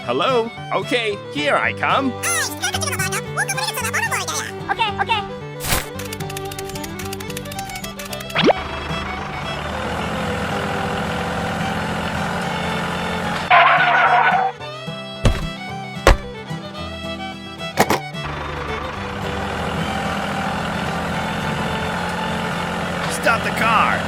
Hello? Okay, here I come. Okay. Stop the car.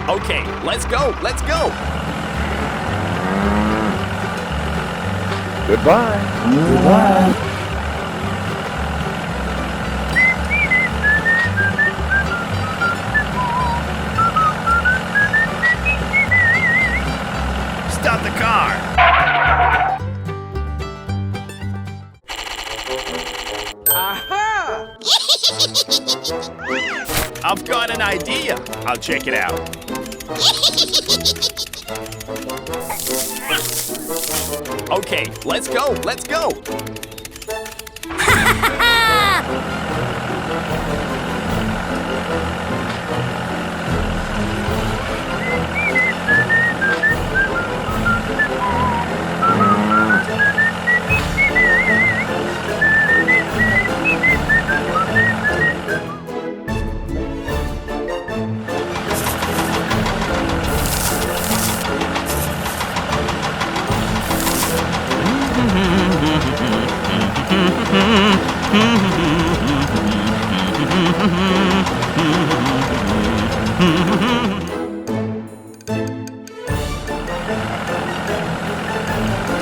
Okay, let's go. Goodbye. Stop the car. Aha! I've got an idea. I'll check it out. Okay, let's go.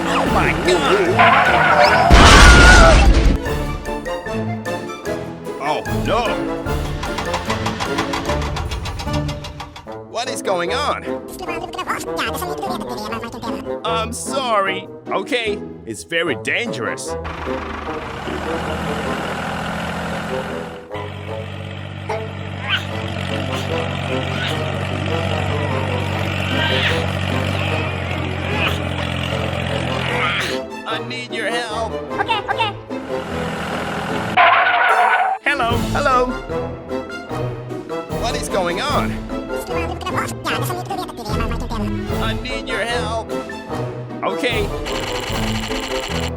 Oh my God! Oh no! What is going on? I'm sorry. Okay, it's very dangerous. I need your help. Okay. Hello. What is going on? I need your help. Okay.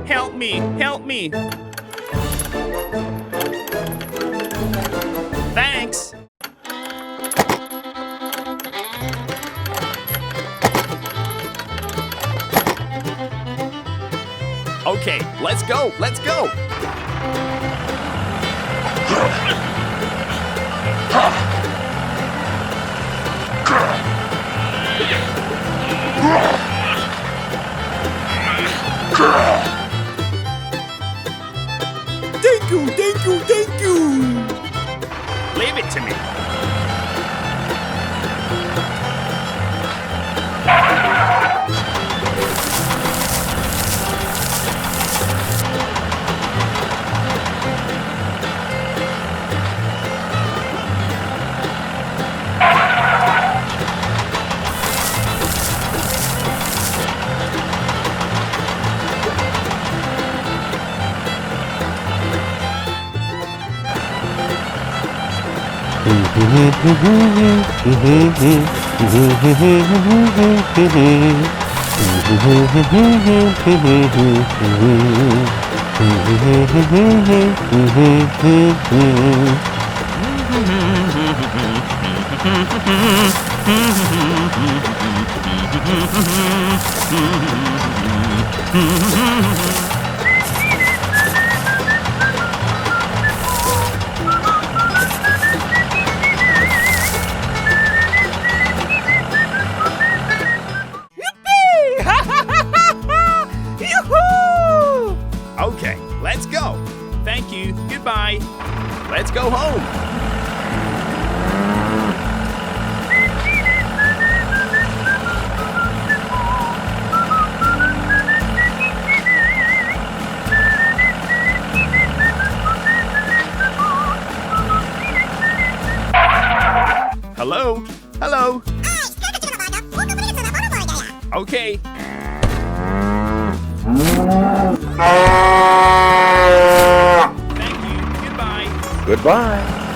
Help me. Thanks. Okay, let's go. Thank you. Leave it to me. Okay, let's go. Thank you. Goodbye. Let's go home. Hello? Okay. Goodbye.